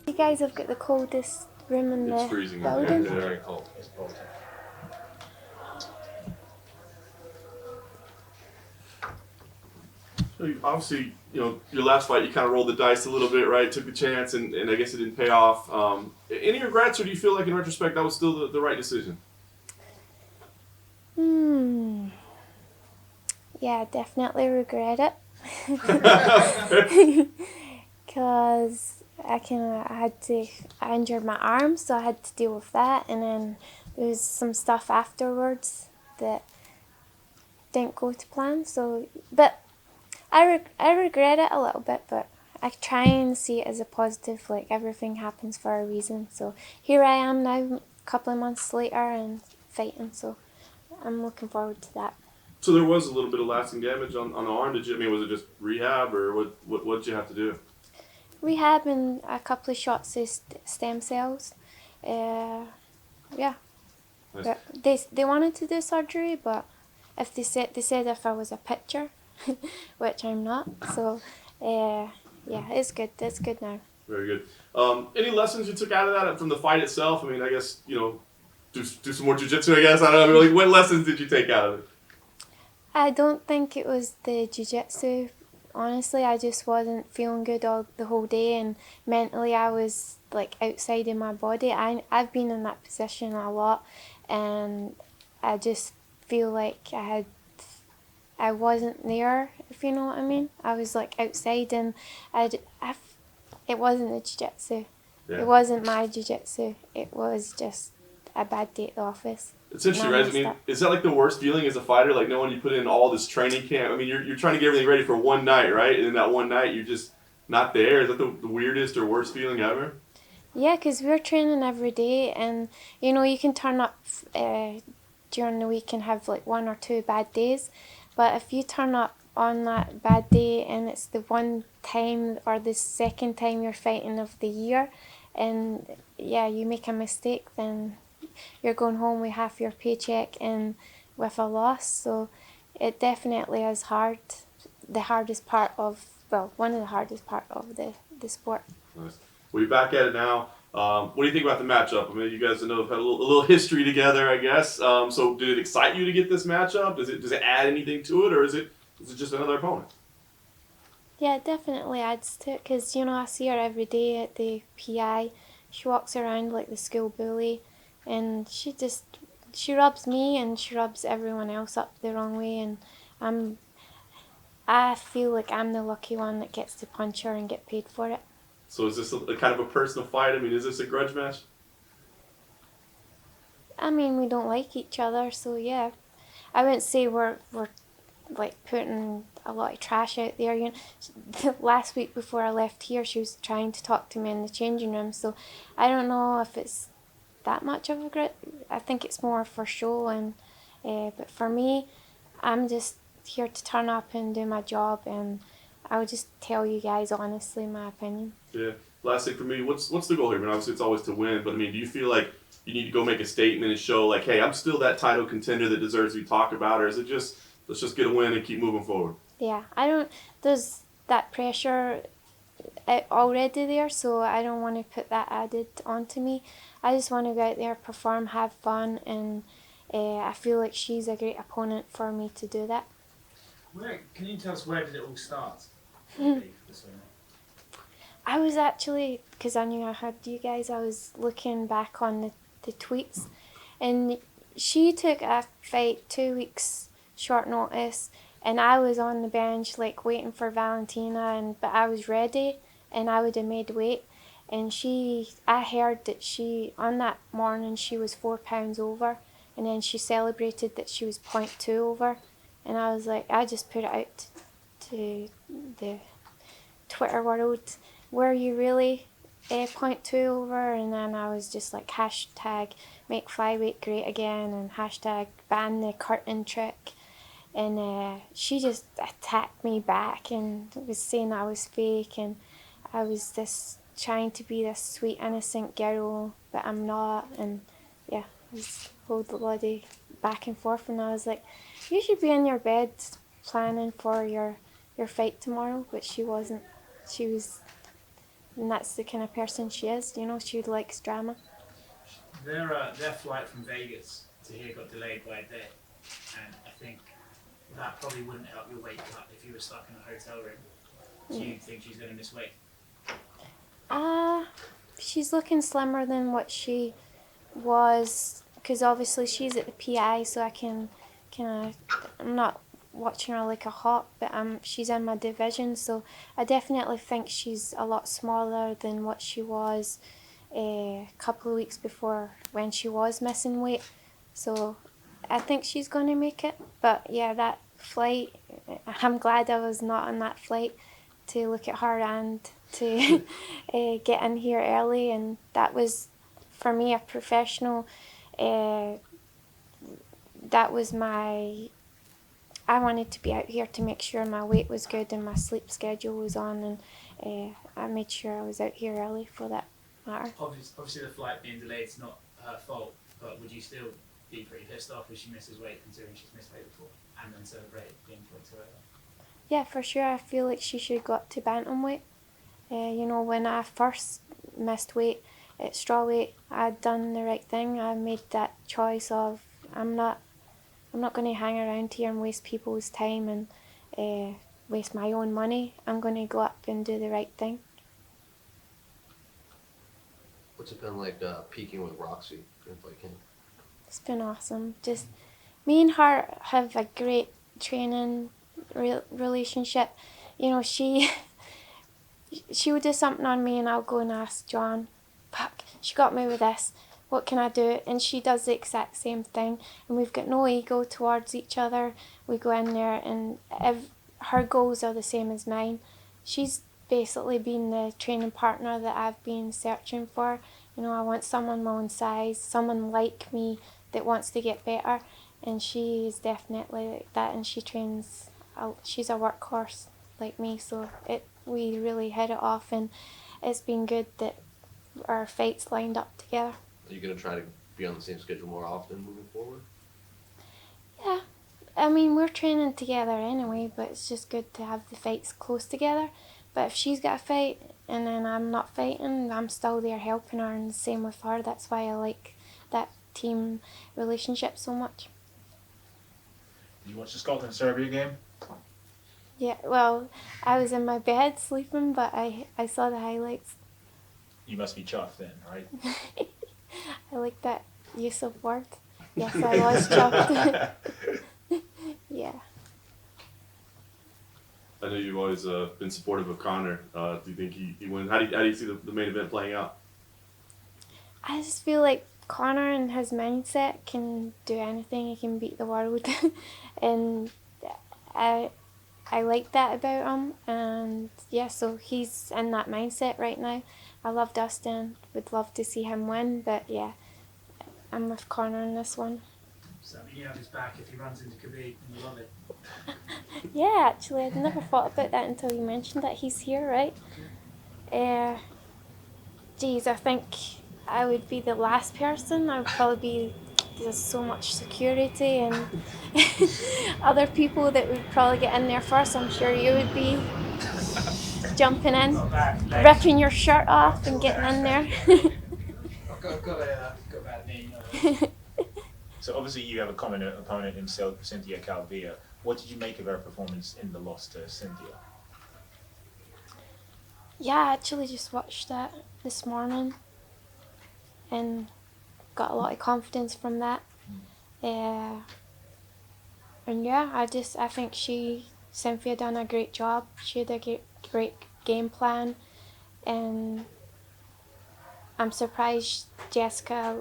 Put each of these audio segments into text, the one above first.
You guys have got the coldest room in the freezing. building. It's very cold. So obviously, your last fight, you kind of rolled the dice a little bit, right? Took the chance, and I guess it didn't pay off. Any regrets, or do you feel like in retrospect that was still the right decision? Yeah, definitely regret it. Because I injured my arm, so I had to deal with that, and then there was some stuff afterwards that didn't go to plan. So, but I regret it a little bit, but I try and see it as a positive. Like, everything happens for a reason. So here I am now, a couple of months later, and fighting. So I'm looking forward to that. So there was a little bit of lasting damage on the arm. Was it just rehab, or what did you have to do? Rehab and a couple of shots of stem cells. Yeah. Nice. But they wanted to do surgery, but if they said if I was a pitcher, which I'm not. So yeah, it's good. It's good now. Very good. Any lessons you took out of that from the fight itself? I mean, I guess do some more jiu-jitsu, I guess. I don't know. Like, what lessons did you take out of it? I don't think it was the jiu-jitsu. Honestly, I just wasn't feeling good the whole day, and mentally I was like outside of my body. I've been in that position a lot, and I just feel like I wasn't there, if you know what I mean. I was like outside, and it wasn't the jiu-jitsu. Yeah. It wasn't my jiu-jitsu. It was just a bad day at the office. It's interesting, right? I mean, is that like the worst feeling as a fighter? Like, knowing you put in all this training camp. I mean, you're trying to get everything ready for one night, right? And then that one night you're just not there. Is that the weirdest or worst feeling ever? Yeah, because we're training every day, and you can turn up during the week and have like 1 or 2 bad days, but if you turn up on that bad day and it's the one time or the second time you're fighting of the year, and yeah, you make a mistake, then you're going home with half your paycheck and with a loss. So it definitely is hard. The hardest part of, one of the hardest part of the sport. Nice. Well, you're back at it now. What do you think about the matchup? I mean, you guys know have had a little history together, I guess. So did it excite you to get this matchup? Does it add anything to it, or is it just another opponent? Yeah, it definitely adds to it, because I see her every day at the PI. She walks around like the school bully, and she rubs me and she rubs everyone else up the wrong way, and I feel like I'm the lucky one that gets to punch her and get paid for it. So is this a kind of a personal fight? I mean, is this a grudge match? I mean, we don't like each other, so yeah. I wouldn't say we're like putting a lot of trash out there. Last week before I left here, she was trying to talk to me in the changing room, so I don't know if it's that much of a grit. I think it's more for show, and but for me, I'm just here to turn up and do my job, and I would just tell you guys honestly my opinion. Yeah. Last thing for me, what's the goal here? I mean, obviously it's always to win, but I mean, do you feel like you need to go make a statement and show like, hey, I'm still that title contender that deserves to be talked about, or is it just let's just get a win and keep moving forward? Yeah, there's that pressure already there, so I don't want to put that added onto me. I just want to go out there, perform, have fun, and I feel like she's a great opponent for me to do that. Can you tell us where did it all start? I was actually, because I knew I had you guys, I was looking back on the tweets, and she took a fight 2 weeks short notice, and I was on the bench like waiting for Valentina, but I was ready and I would have made weight, and I heard that on that morning she was 4 pounds over, and then she celebrated that she was 0.2 over, and I was like, I just put it out to the Twitter world, were you really 0.2 over? And then I was just like, hashtag make flyweight great again, and hashtag ban the curtain trick. And she just attacked me back and was saying I was fake, and I was trying to be this sweet innocent girl, but I'm not. And yeah, I was hold the bloody back and forth, and I was like, you should be in your bed planning for your fight tomorrow. But she wasn't. She was and that's the kind of person she is. You know, she likes drama. Their flight from Vegas to here got delayed by a day, and I think that probably wouldn't help your weight cut if you were stuck in a hotel room. Do you think she's going to miss weight? She's looking slimmer than what she was, because obviously she's at the PI, so I can kind of, I'm not watching her like a hawk, but she's in my division, so I definitely think she's a lot smaller than what she was a couple of weeks before when she was missing weight. So I think she's going to make it. But yeah, that flight, I'm glad I was not on that flight to look at her and to get in here early. And that was, for me, a professional. That was I wanted to be out here to make sure my weight was good and my sleep schedule was on, and I made sure I was out here early for that matter. Obviously, the flight being delayed is not her fault, but would you still be pretty pissed off if she misses weight, considering she's missed weight before, and then celebrate being point to her? Yeah, for sure. I feel like she should have got to bantamweight. You know, when I first missed weight at strawweight, I'd done the right thing. I made that choice of I'm not going to hang around here and waste people's time and waste my own money. I'm going to go up and do the right thing. What's it been like peaking with Roxy in Fight Camp? It's been awesome. Just me and her have a great training relationship. You know, she would do something on me and I'll go and ask John, fuck, she got me with this. What can I do? And she does the exact same thing. And we've got no ego towards each other. We go in there and her goals are the same as mine. She's basically been the training partner that I've been searching for. You know, I want someone my own size, someone like me that wants to get better. And she is definitely like that. And she trains, she's a workhorse like me. So we really hit it off. And it's been good that our fights lined up together. Are you going to try to be on the same schedule more often moving forward? Yeah. I mean, we're training together anyway, but it's just good to have the fights close together. But if she's got a fight and then I'm not fighting, I'm still there helping her, and the same with her. That's why I like that team relationship so much. Did you watch the Scotland-Serbia game? Yeah, well, I was in my bed sleeping, but I saw the highlights. You must be chuffed then, right? I like that use of word. Yes, I was chuffed. Yeah. I know you've always been supportive of Conor. Do you think he wins? How do you see the main event playing out? I just feel like Conor and his mindset can do anything. He can beat the world. And I like that about him. And yeah, so he's in that mindset right now. I love Dustin. Would love to see him win. But yeah, I'm with Conor in this one. So you have his back if he runs into Khabib, and you love it. Yeah, actually, I'd never thought about that until you mentioned that he's here, right? Geez, I think I would be the last person. I would probably be, there's so much security and other people that would probably get in there first. I'm sure you would be jumping in, ripping your shirt off and getting in there. Got a bad knee. So obviously you have a common opponent in Cynthia Calvillo. What did you make of her performance in the loss to Cynthia? Yeah, I actually just watched that this morning and got a lot of confidence from that. And yeah, I think Cynthia done a great job. She had a great game plan, and I'm surprised Jessica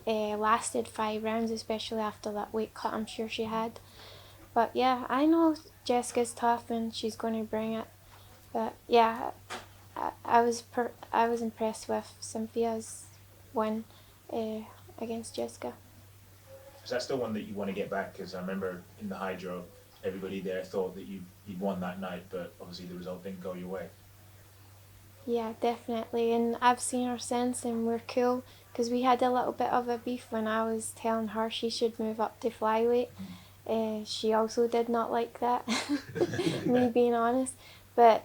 lasted 5 rounds, especially after that weight cut I'm sure she had. But yeah, I know Jessica's tough and she's going to bring it. But yeah, I was impressed with Cynthia's win against Jessica. Is that still one that you want to get back? Because I remember in the Hydro, everybody there thought that you'd won that night, but obviously the result didn't go your way. Yeah, definitely. And I've seen her since and we're cool because we had a little bit of a beef when I was telling her she should move up to flyweight. She also did not like that, me being honest. But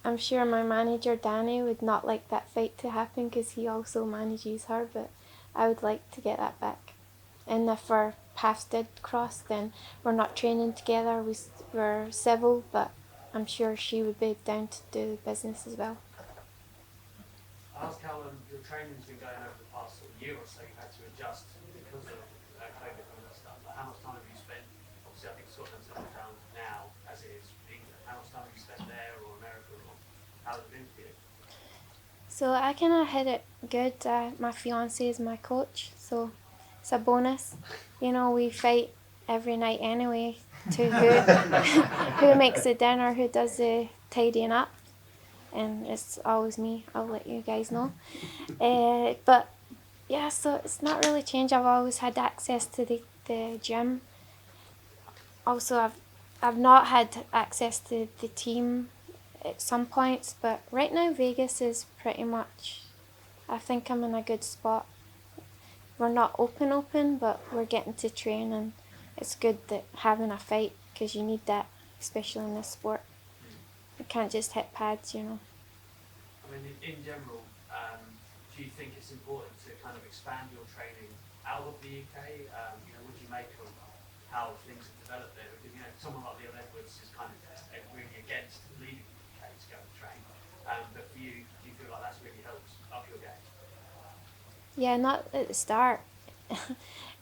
I'm sure my manager Danny would not like that fight to happen because he also manages her, but I would like to get that back. And if our paths did cross, then we're not training together, we're civil, but I'm sure she would be down to do the business as well. I asked how your training's been going over the past sort of year or so. You've had to adjust because of COVID and all that stuff. Like, how much time have you spent? Obviously, I think Scotland's in lockdown now, as it is England. How much time have you spent there or America, or how's it been for you? So I kind of hit it good. My fiance is my coach, so it's a bonus. You know, we fight every night anyway to who makes the dinner, who does the tidying up. And it's always me, I'll let you guys know. But yeah, so it's not really changed. I've always had access to the gym. Also, I've not had access to the team at some points, but right now Vegas is pretty much, I think I'm in a good spot. We're not open, but we're getting to train, and it's good that having a fight, because you need that, especially in this sport. You can't just hit pads, you know. I mean, in general, do you think it's important to kind of expand your training out of the UK? What do you make of how things have developed there? Because, someone like Leon Edwards is kind of really against leaving the UK to go and train. But for you, do you feel like that's really helped up your game? Yeah, not at the start.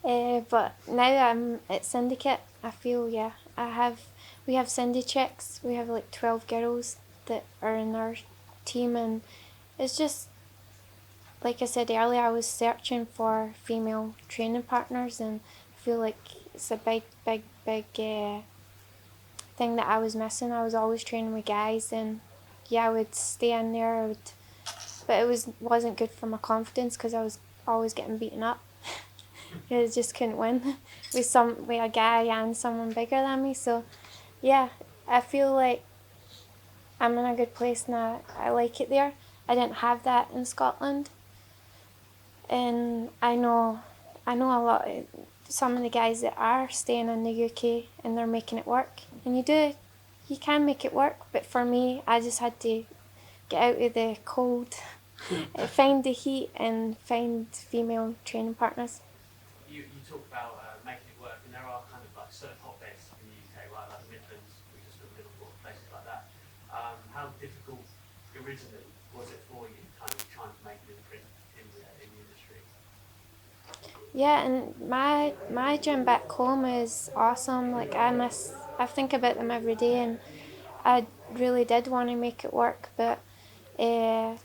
But now I'm at Syndicate, I feel, we have Cindy chicks, we have like 12 girls that are in our team, and it's just, like I said earlier, I was searching for female training partners, and I feel like it's a big thing that I was missing. I was always training with guys, and I would stay in there, but it wasn't good for my confidence because I was always getting beaten up. I just couldn't win with a guy and someone bigger than me. So yeah, I feel like I'm in a good place now. I like it there. I didn't have that in Scotland, and I know a lot of some of the guys that are staying in the UK and they're making it work. And you can make it work, but for me, I just had to get out of the cold, find the heat, and find female training partners. You talk about making it work, and there are kind of like certain hotbeds in the UK, right, like the Midlands, we just look at Liverpool, places like that. How difficult originally was it for you, kind of trying to make an imprint in the industry? Yeah, and my gym back home is awesome. Like I think about them every day, and I really did want to make it work, but and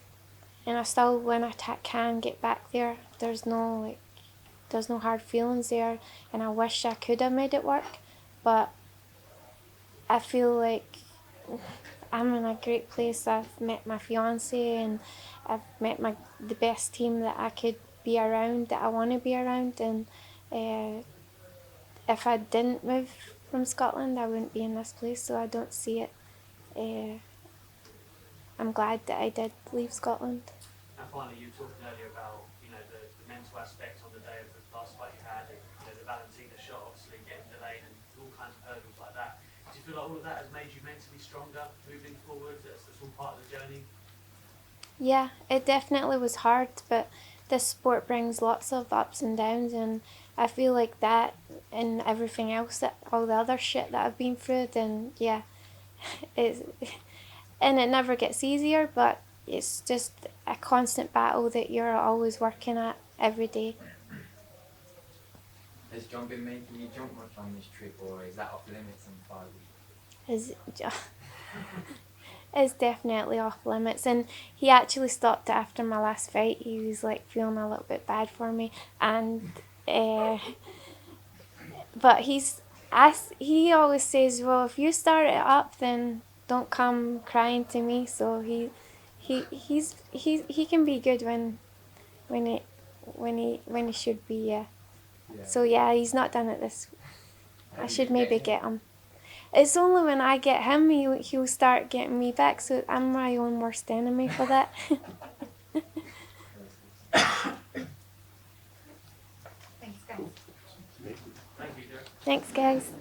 I still, when I can get back there, there's no hard feelings there, and I wish I could have made it work, but I feel like I'm in a great place. I've met my fiance, and I've met the best team that I could be around, that I want to be around, and if I didn't move from Scotland, I wouldn't be in this place, so I don't see it. I'm glad that I did leave Scotland. And finally, you were talking earlier about the mental aspect on the day of the last fight you had, and the Valentina shot obviously getting delayed and all kinds of hurdles like that. Do you feel like all of that has made you mentally stronger moving forward? That's all part of the journey? Yeah, it definitely was hard, but this sport brings lots of ups and downs, and I feel like that and everything else, that all the other shit that I've been through, then yeah, and it never gets easier, but it's just a constant battle that you're always working at every day. Has John been making you jump much on this trip, or is that off limits in 5 weeks? It's definitely off limits, and he actually stopped it after my last fight. He was like feeling a little bit bad for me, and but he always says, well, if you start it up, then don't come crying to me. So he can be good when he should be. Yeah. So yeah, he's not done it this. I should maybe get him. It's only when I get him he'll start getting me back. So I'm my own worst enemy for that. Thanks, guys. Thank you, Derek. Thanks, guys.